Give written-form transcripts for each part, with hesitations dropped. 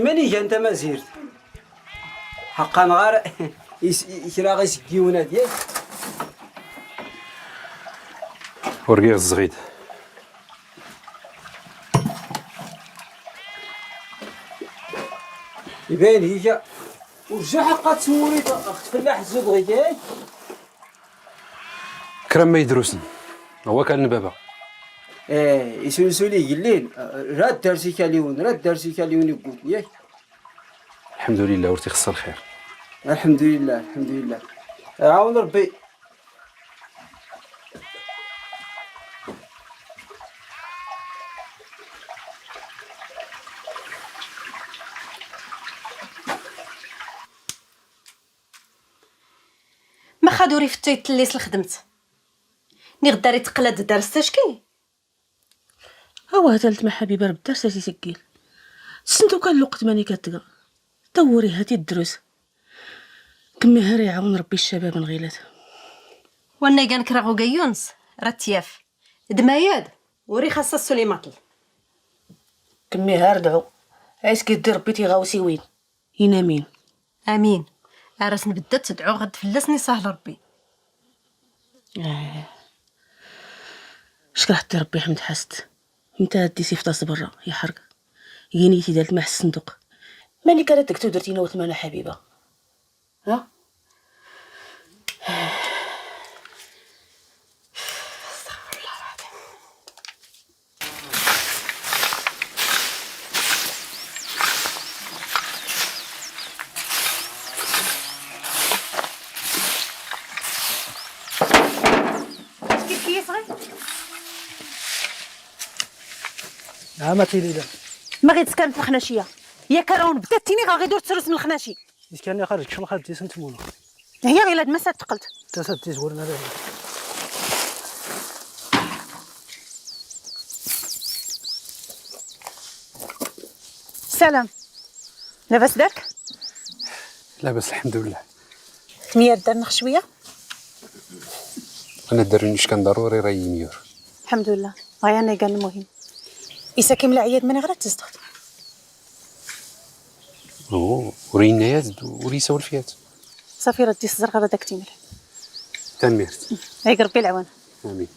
ماني انت ما زيرت حقا غير يشرا غير سكيونه ديالك ورقيق الزغيد. يبان هيك ورجع حقا تسولي اخت فلاح الزود غيتاي كرم ما يدروسن هو كان بابا. يسولي قليل راد دارسي كاليون يقول ياك. الحمد لله ورتي خسر خير. الحمد لله عاون ربي. ما خادوري في التيتليس لخدمت ني غداري تقلد دارس تشكي هو هتلت مع حبيبه رب دارس تيسكيل سنتو كان الوقت ماني كتلقى دوري هاتي الدروس كمي هاري يعاون ربي الشباب نغيلات وانا كان كراغو كيونس راتياف دماياد وري خاصه سليماطل كمي هاردعو عايز كيدير ربي تيغاوسي وين ينامين امين عرس نبدا تدعو غد فلسني سهل ربي. اش راح دير ربي حمد حست انت هدي سيفطاس برا يحرق ينيتي دالت مع الصندوق ماني كانت دكتور درتي نوت معنا حبيبه ها استغفر الله العظيم. كيف صغير عامتي ليلى ما غيتسكن في الخناشيه يا كراون بداتيني غادور تسرس من الخناشي كان خارج شنو خدتي سنتمونا هي غير هاد المسات تقلت تسدي زورنا له. سلام لاباس داك لاباس الحمد لله. مية دارنا شويه انا درنيش كان ضروري راهي ميور. الحمد لله غايا انا كان المهم إسا كامل عياد ماني غير تزدخت ورينا ياد وري سول فيات صافي ردي الزرقاء هذاك تيمر تميرت. هاي ربي العوان. امين.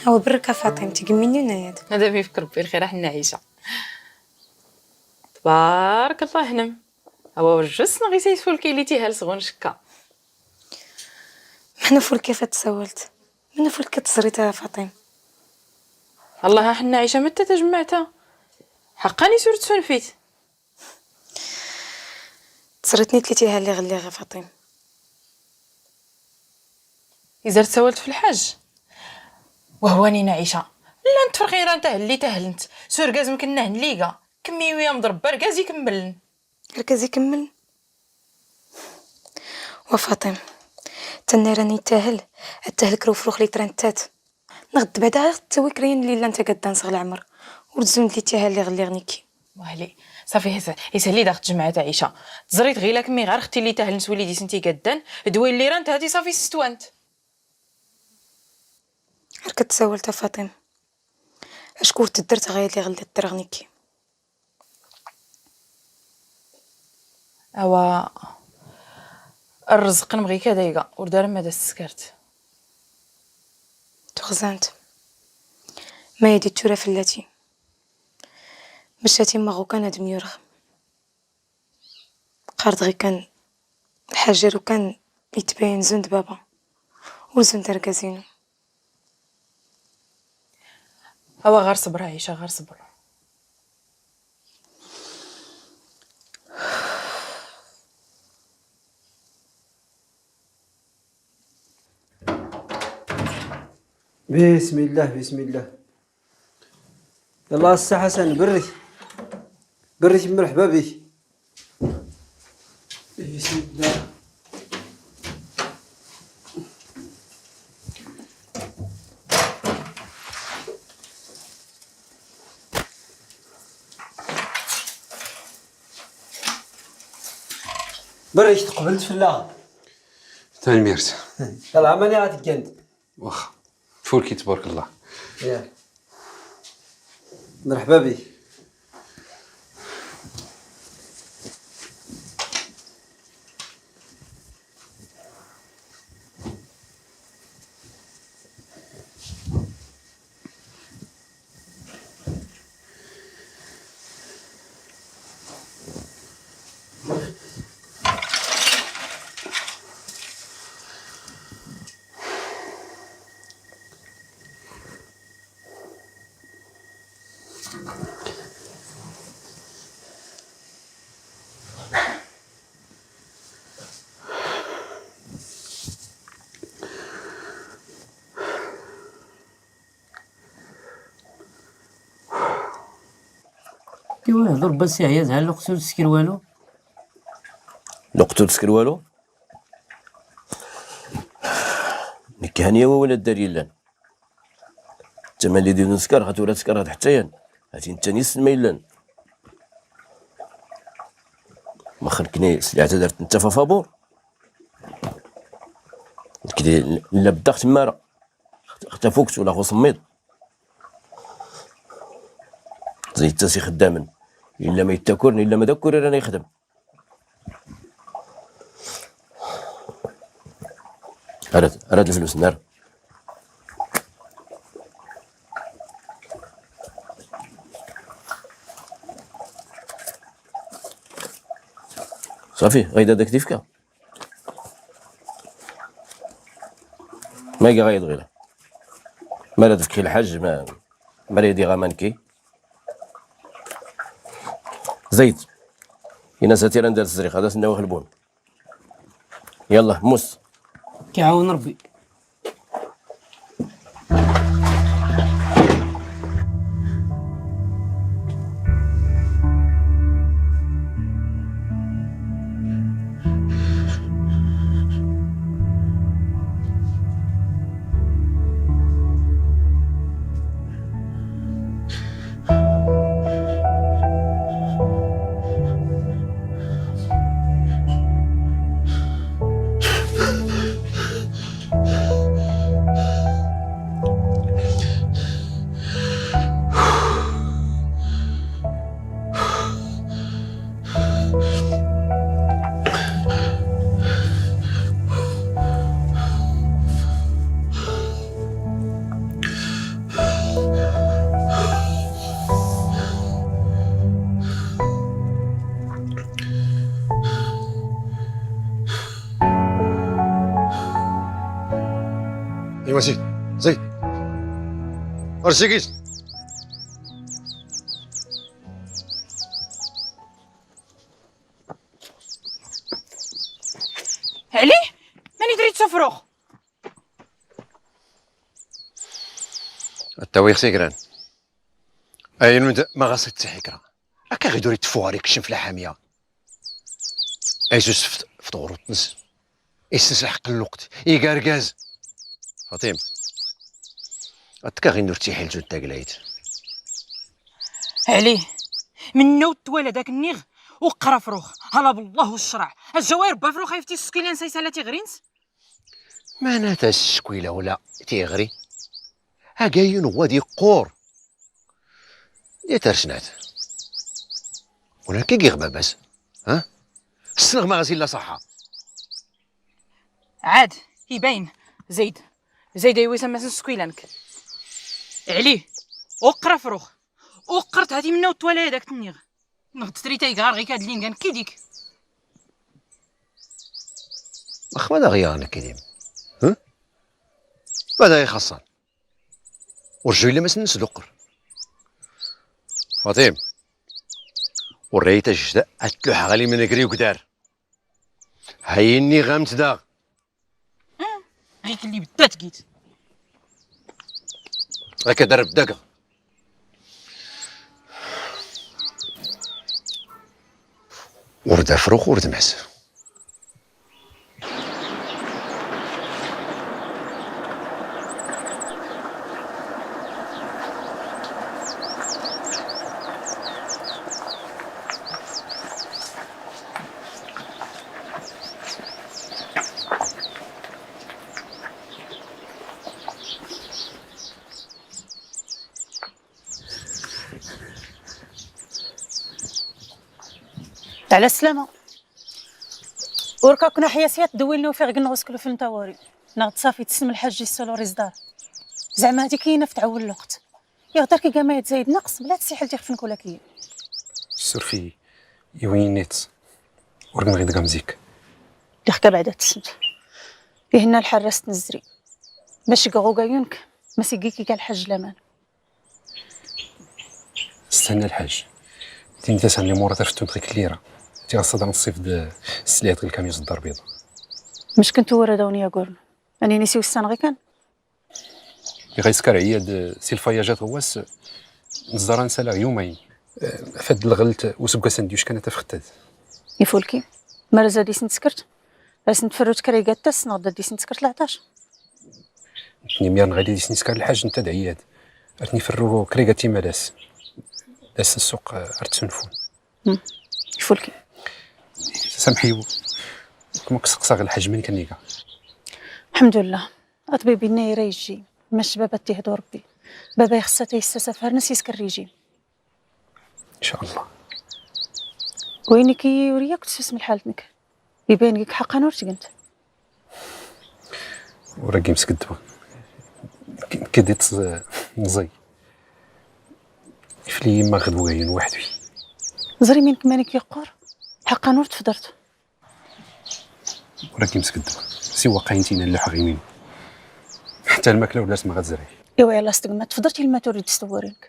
هو بركة فاطمة تقميني نايد هذا بيفكر بالخير حنا عايشة تبارك الله هنم هو ورجس نغي سيسفول كيليتي هال صغون شكا من فول كيف تسولت من فول كتصريتها فاطمة الله حنا عايشة متى تجمعتها حقاني سورت سنفيت تصريتني تليتيها اللي غليغة فاطمة إذا تسولت في الحاج وهواني نعيشة لا انت فرغيرة انت اللي تهلنت سورقاز مكناه نليقا كمي ويا مضرب برقاز يكملن ركزي كمل وفاطمة تاني راني تاهل كروف روخ لي ترنتات نغد بعدا توكرين اللي انت قدا نصغ العمر ورزون تليتيها اللي غليغنيكي وهلي صافي يسالي داخل جماعة عيشة تزريت غيلا كمي غير اختي اللي تهلنت وليدي سنتي قدان دوي اللي رانت هادي صافي ستوانت غير كتسولت فاطمة اشكور تدرت غاية اللي غليت درغنيكي اوا الرزق نبغي كدايقه ودار ما داز سكرت تغزانت ما يدي تورا فلاتي مشاتي ماغو كان دميورغ قارد غي كان الحجر وكان يتبين زند بابا وزند ركازينو اوا غير صبر عيشه غير صبر بسم الله يلا السي حسن بري مرحبا بك بسم الله. بريش تقبلت في الله. تنميرت. يلا ماني غاتكند. واخا فولكي تبارك الله. ياك مرحبا بك. ايوا هضر بس هي زعل القتل تسكر والو. نقتل تسكر والو. نكهنيا ولا الداري لان تما اللي ديرو نسكر هات ولا تسكر هات حتى يان هاتي انت نيس ما يلان ما خلكني سلعة درت انت فابور كدي لا بداك تمارا ختا فوكت ولا خو صميد زي تاسي خداما الا ما يتاكرني الا ما داكر راني يخدم. هاد الفلوس نار صافي غيدا داك ديفكا ما يلقى غايد غيره ما لا تفكي الحاج ما يدي غامانكي زيد ينا ساتيرا ندير الزريق هذا سناوي خلبون يلا موس كيعاون ربي. ايوا زيد زيد ارسيكيس علي ماني دريت سفروخ التويخ سيكران اي ما غاصت تحكرا هكا غيدور يتفواري كشم في الحاميه اي سوس فطور وتنس يسنس حق الوقت يقارقاز فاطم اتكا غي ندور تيحيل جود تاقلايت علي من نوت توالى داك النيغ وقرا فروخ هلا بالله والشرع الجواير با فروخ يفتي السكيلان سايسالاتي غرينس ما ناتا الشكويله ولا تيغري ها جايين وادي قور دي ترشنات ولا كي يغبى بس ها السنغ ما غازي لا صحه عاد يبين زيد يويسا ما سكويلانك علي وقرا فروخ وقرت هاتي منا وتوالا داك النيغ نغد تريتا يقار غير كاد لين كان كي ديك اخ ماذا غيرنا كريم ها ماذا يخصن والرجل ما سنس لقر فاطم وريت الجداء اتلوح غالي من قري وقدار هايني غامت داغ غيك اللي بدات كيت هكا درب دقه ورد فروخ ورد معس على السلامه. وركا كنا حياسيات دويلنا في غن غسكلو في النتاوري ناض صافي تسلم الحاج يسالو ريزدار زعما هادي كاينه في تعول الوقت يغدر كي كاع ما يتزايد نقص بلا تسيحل تيخفنك ولا كي السرفي يوينيت ورقم غير دقامزيك اللي خكا بعدا تسمت بهنا الحراس تنزري باش كاغو كايونك ما سيكيكي كاع الحاج لامان. استنى الحاج تي انت سان لي مورا تفتو ديك الليره تي غصدر نصيف السلعات ديال الكاميوز الدار بيضاء مش كنت ورا داوني يقولن اني نسيو السان غي كان غيسكر عياد سي الفياجات هواس نزران سالا يومين فد الغلت وسبقا سندويش كانت تفختاد يفولكي ما رزادي سنتسكرت بس نتفرج كريقات تاس نغدا دي سنتسكرت 19 نتني ميرن غادي نسكر الحاج نتا د عياد ارتني فرو كريقاتي مالاس داس السوق ارتسنفون يفولكي سامحيو كما كسقسا غير الحاج من كنيكا الحمد لله اطبيبي نايره يجي ماش بابا تيهدو ربي بابا يخصها تيستسافر ناس يسكر ريجيم ان شاء الله. وينك ورياك تسمى حالتك يبان لك حقا نور تقنت وراكي مسكدوا كديت نزي فلي ما غدو غاين وحدي زري منك مالك يقور حقا نور تفضرت وراكي مسكدوا سي واقعينتينا اللي حغيمين حتى الماكله ولا ما غتزرعي ايوا يلاه استقما تفضرتي لما تريد تستورينك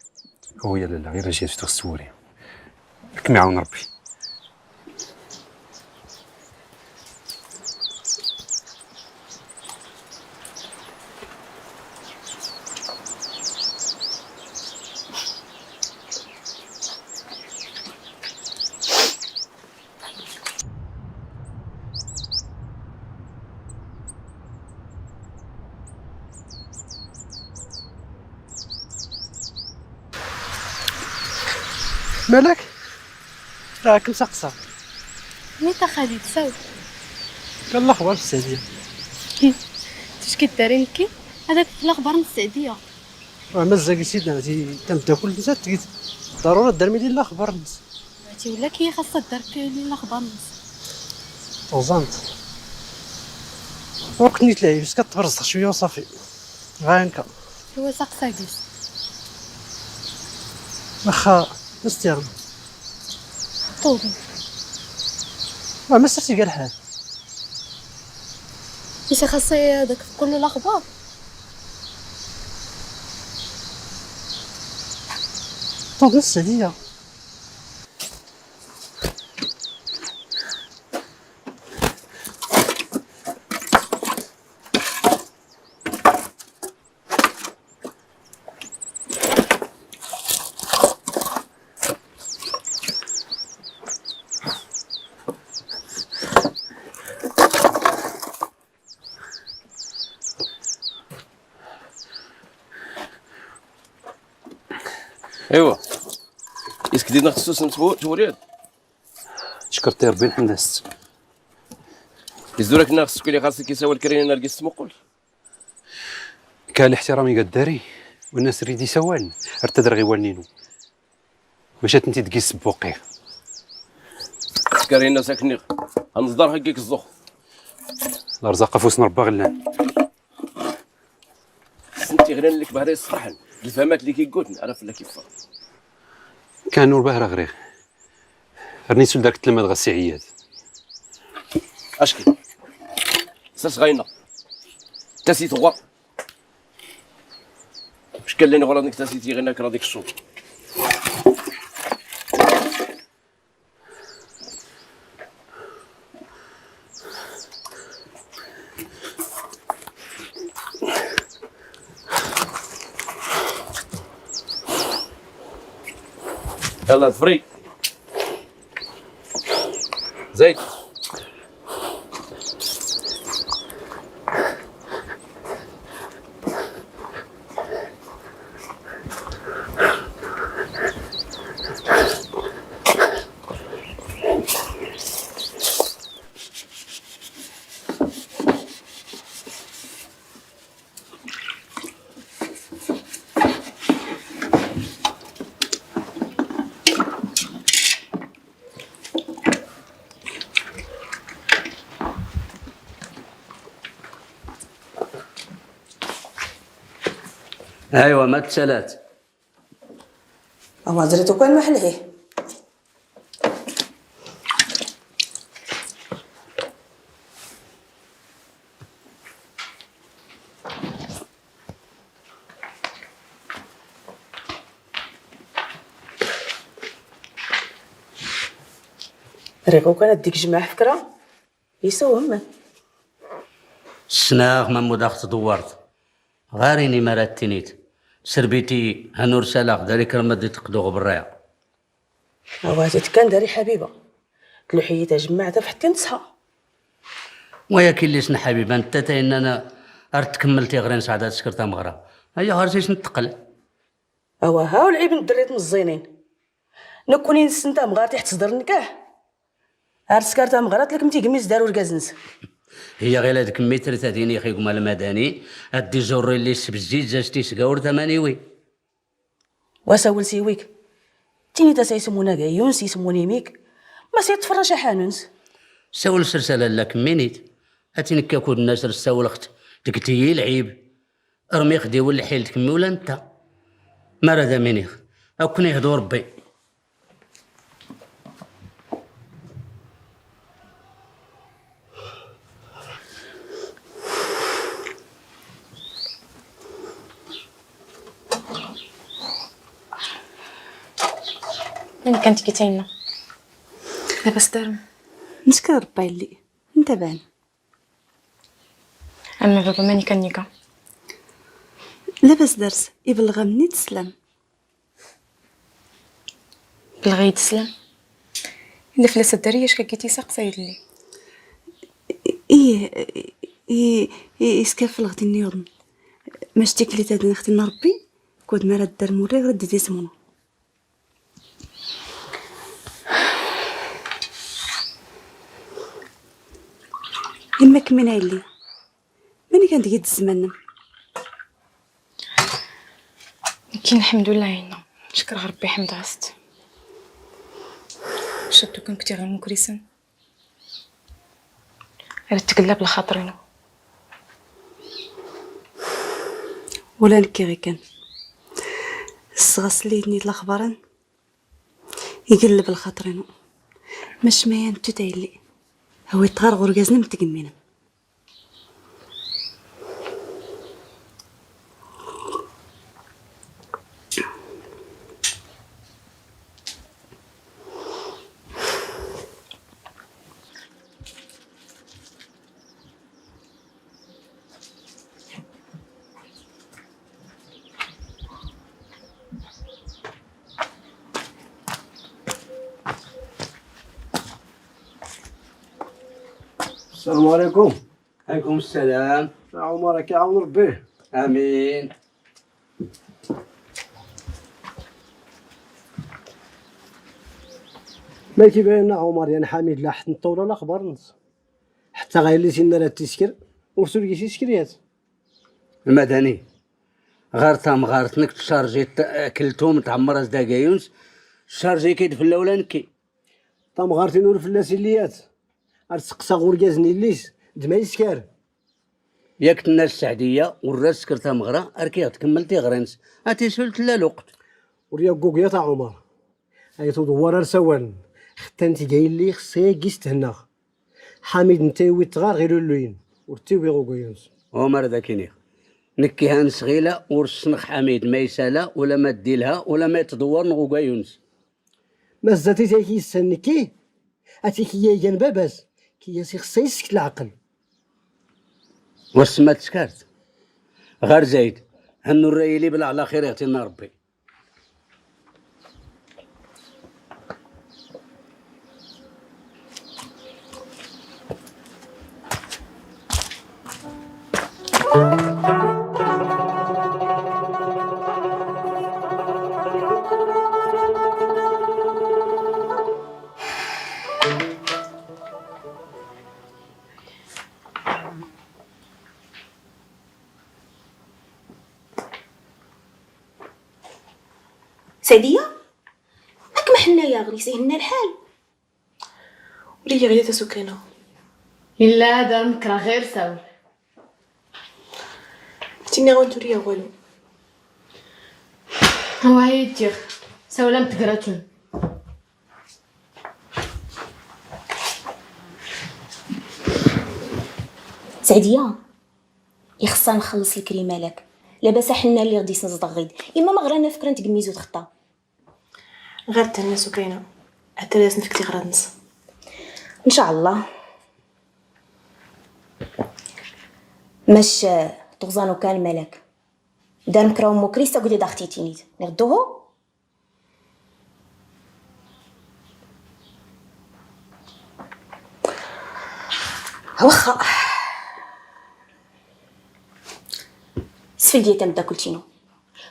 هو يا لا غير جيت في السوري كم يعاون ربي. مالك راك مسقسه متى خالد ساو قال الاخبار في السعوديه اش كداري لكي هذاك الاخبار من السعوديه مزاك سيدنا انت تمتاكل نسات تقيت ضروري دار ملي الاخبار الناس عرفتي ولا كي خاصها دار لي الاخبار الناس وزنت وقتني تلاعب بس كتبرزق شويه وصافي غاينكا هو ساقسا جلس واخا استيرن طوبي ما سرتي كاع الحال اش خاصي هذاك كل الاخبار طوب السعوديه ايوا اسك دينا خصوص توريد شكرتي ربي الحمد لله. يزورك الناس خصك اللي خاصك يساوي الكرينه نلقى السمقول كان الاحترام يقدري والناس ريدي سوال ارتدر غي والنينو ماشي انتي تقيس بوقي كرينه ساكني غنصدر هكاك الزخ الارزاق فوسنا ربا غلان سنتي غير لك بهذا الصحن الفهمات اللي كيقول نعرف لا كيف كان نور بهرا غريغ رني سول داك التلماد غسي عياد اشكي ساس غاينا تاسي تغوا واش كان لي غرا ديك تاسيتي غير ناكرا ديك الشوط يلا فري زيد ايوا ما تسالات اما دريتو كان محليه. ريقو كانت ديك جماعة فكرة يسوى همه. السناغ ما مداخت دورت غاريني مرات تنيت سربيتي هنور سلاغ داريك رمدي تقدوغ بالريع. اواتت كان داري حبيبة تلوحيتها جماعة فحتى نصحى. ويا كيليسنا حبيبه انت تا اننا ارت كملتي غير نسعد سكرتها مغرا هيا غير سيش نتقل. اوا ها ولعيب الدريت مزينين نكوني نسنتا مغارتي حتى صدر نكاح هاد سكرتها مغرات لك متي قميص دارو ركازنس. هي غير هذيك المتر تاديني خيكم المدني هادي جوري اللي سبزيت زاجتي سكاور ثمانيوي وساول سيويك تيني تا سيسمونا كايونس يسموني ميك ما سيتفرج حانونس ساول سرسالة لك مينيت هاتيني كاكود الناس رساول اخت تكتي العيب ارمي خدي ولا حيل تكمي ولا انت ما راه مينيخ او كنا يهدو ربي. من كانت كيتينا لاباس دارم نشكر ربي اللي انت بان. اما بابا ماني كنيكا لاباس درس يبلغ مني تسلم بلغي يتسلم الا فلاس الدريه اش كيتي ساق سايد لي ايه اسكاف الغدي نيوضن ماشتيك لي تادنا اختنا ربي كود مرا دار موري غير ديتي سمونو. إما كمينا اللي ماني كان دقيت الزمان كاين الحمد لله هنا شكر ربي حمد عست شفتو كان كنتي غير مكريسن غير تقلب لخاطرنا ولا نكي غي كان الصغاص اللي نيت الاخبارن يقلب الخاطرين مش ما ينتو تايلي هو يتغار غرقازنا متقمينا. السلام عليكم. عليكم السلام. عمرك يعاون ربي. امين. ما كيبان لنا عمر يعني حميد لا حتى نطول لا خبر نص حتى غير اللي سينا لا تسكر ورسول كيشي سكريات المدني غير تام غارتنك تشارجي كلتهم تعمر داكايونس شارجي كيدفلا ولا نكي تام غارتي نور فلاسيليات ارتقصا غوركازني ليس دما سكار ياك الناس السعديه والراس سكرتها مغرا اركي تكملتي غرنس هاتي سلت لا الوقت وريا كوكيا تاع عمر هاي تدور رسوان حتى انت قايل لي خصي قيست هنا حميد نتاوي تغار غير اللوين ورتيوي غوكيونس عمر ذاكيني نكي هانس غيلا ورسنخ حميد ما يسالا ولا ما ديلها ولا ما يتدور نغوكيونس ما زاتي تاكي يسنكي اتيكي يا جنبا باس كي سي خصي يسكت العقل واش ما تسكرت غير زايد هنو الرايلي بلا على خير يعطينا ربي. سعدية هاك ما حنايا غير يسهلنا الحال ولي غير تسكينه الا دار مكره غير ساول تيني غنتوريا والو هو هيدير سولا متقراتون. سعديه يخصها نخلص الكريمه لك لاباس حنا اللي غادي نصدق غيد اما ما غرانا فكره نتقميزو تخطى غير تهنس وكاينه حتى لاس نفكتي غرا نص ان شاء الله. مش تغزانو كان ملك دار مكراو موكريستا قولي داختي تينيت نغدوه واخا سفل ديتا مدا كلتينو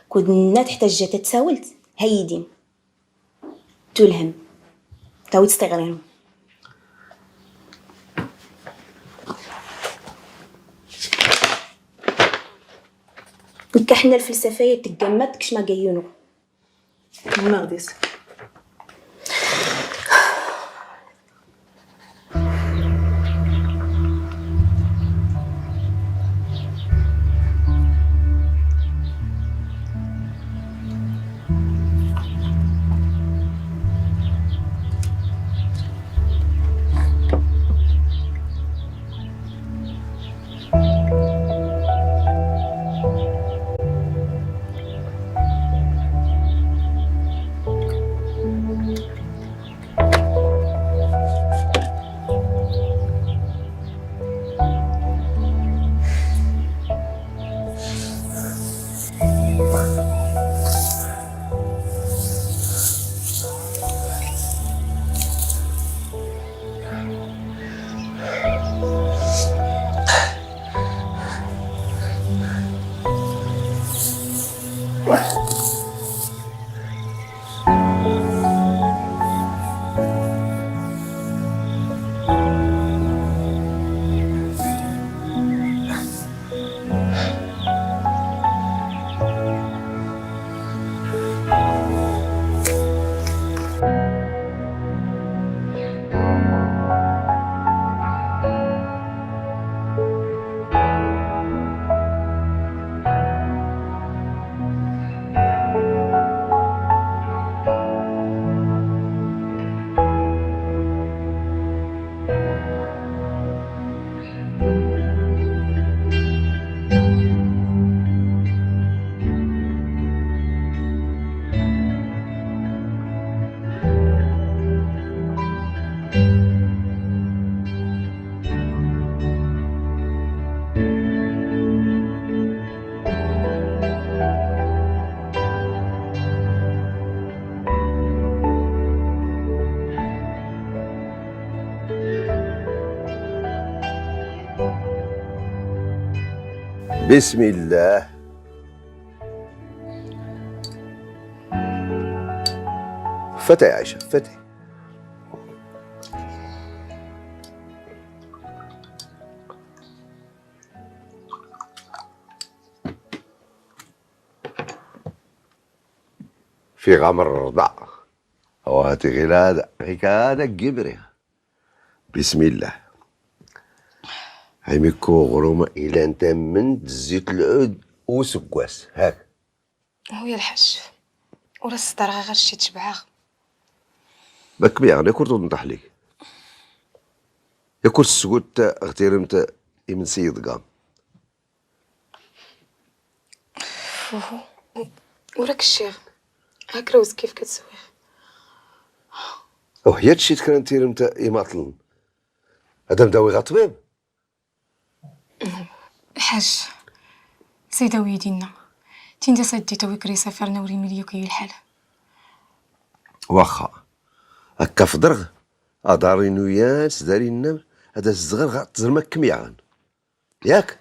كنا تحتاج جات تساولت هيدين تولهم تاوي تستغرينو نكحنا الفلسفيه تقمت كش ما قايونو ما غديس. بسم الله. فتى يا عائشة فتى. في غمر الرضع هواتي غلادة غيكادة جبرها. بسم الله. هيميكو غرومة إلى أنت من زيت العود وسكواس هاك. هو يا الحاج وراس الدار غير شي تشبعاغ. باك بيع غير كورتو نطح ليك. يا كورت السكوت اغترمت من سيد قام. فوهو وراك الشيخ هاك روز كيف كتسويه. وهي هادشي تكرن تيرمت إيماطلن. هذا مداوي غا طبيب. الحاج سيدة ويدينا تيندا صدي توي كري سافرنا وري مليو كي الحال. واخا هكا في درغ داري نوياس داري النمر هذا الصغر غا تزرمك كميعان ياك.